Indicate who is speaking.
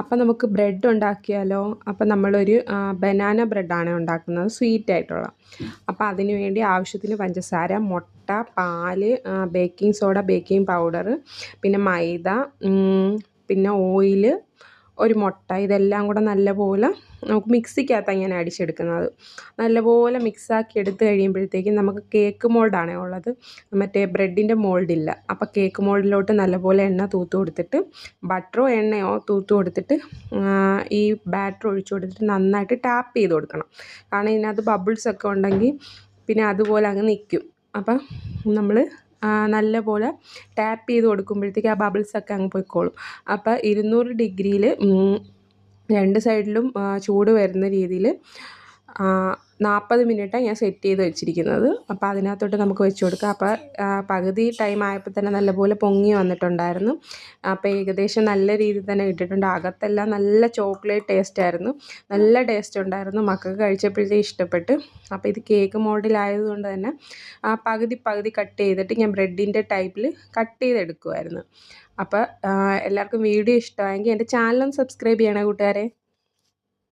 Speaker 1: അപ്പം നമുക്ക് ബ്രെഡ് ഉണ്ടാക്കിയാലോ? അപ്പം നമ്മളൊരു ബനാന ബ്രെഡാണ് ഉണ്ടാക്കുന്നത്, സ്വീറ്റ് ആയിട്ടുള്ള. അപ്പം അതിന് വേണ്ടി ആവശ്യത്തിന് പഞ്ചസാര, മുട്ട, പാല്, ബേക്കിംഗ് സോഡ, ബേക്കിംഗ് പൗഡർ, പിന്നെ മൈദ, പിന്നെ ഓയില്, ഒരു മുട്ട, ഇതെല്ലാം കൂടെ നല്ലപോലെ നമുക്ക് മിക്സിക്കകത്താണ് ഞാൻ അടിച്ചെടുക്കുന്നത്. നല്ലപോലെ മിക്സാക്കി എടുത്ത് കഴിയുമ്പോഴത്തേക്കും നമുക്ക് കേക്ക് മോൾഡാണേ ഉള്ളത്, മറ്റേ ബ്രെഡിൻ്റെ മോൾഡില്ല. അപ്പോൾ കേക്ക് മോൾഡിലോട്ട് നല്ലപോലെ എണ്ണ തൂത്ത് കൊടുത്തിട്ട്, ബട്ടറോ എണ്ണയോ തൂത്ത് കൊടുത്തിട്ട് ഈ ബാറ്റർ ഒഴിച്ചു കൊടുത്തിട്ട് നന്നായിട്ട് ടാപ്പ് ചെയ്ത് കൊടുക്കണം. കാരണം ഇതിനകത്ത് ബബിൾസൊക്കെ ഉണ്ടെങ്കിൽ പിന്നെ അതുപോലെ അങ്ങ് നിൽക്കും. അപ്പം നമ്മൾ നല്ലപോലെ ടാപ്പ് ചെയ്ത് കൊടുക്കുമ്പോഴത്തേക്ക് ആ ബബിൾസൊക്കെ അങ്ങ് പൊയ്ക്കോളും. അപ്പോൾ 200 ഡിഗ്രിയിൽ രണ്ട് സൈഡിലും ചൂട് വരുന്ന രീതിയിൽ 40 മിനിറ്റാണ് ഞാൻ സെറ്റ് ചെയ്ത് വെച്ചിരിക്കുന്നത്. അപ്പോൾ അതിനകത്തോട്ട് നമുക്ക് വെച്ച് കൊടുക്കാം. അപ്പോൾ പകുതി ടൈം ആയപ്പോൾ തന്നെ നല്ലപോലെ പൊങ്ങി വന്നിട്ടുണ്ടായിരുന്നു. അപ്പോൾ ഏകദേശം നല്ല രീതിയിൽ തന്നെ ഇട്ടിട്ടുണ്ട്. അകത്തെല്ലാം നല്ല ചോക്ലേറ്റ് ടേസ്റ്റായിരുന്നു, നല്ല ടേസ്റ്റ് ഉണ്ടായിരുന്നു. മക്കൾക്ക് കഴിച്ചപ്പോഴത്തേക്ക് ഇഷ്ടപ്പെട്ട്. അപ്പോൾ ഇത് കേക്ക് മോൾഡിലായതുകൊണ്ട് തന്നെ പകുതി പകുതി കട്ട് ചെയ്തിട്ട് ഞാൻ ബ്രെഡിൻ്റെ ടൈപ്പിൽ കട്ട് ചെയ്തെടുക്കുമായിരുന്നു. അപ്പോൾ എല്ലാവർക്കും വീഡിയോ ഇഷ്ടമായെങ്കിൽ എൻ്റെ ചാനലൊന്ന് സബ്സ്ക്രൈബ് ചെയ്യണേ കൂട്ടുകാരെ.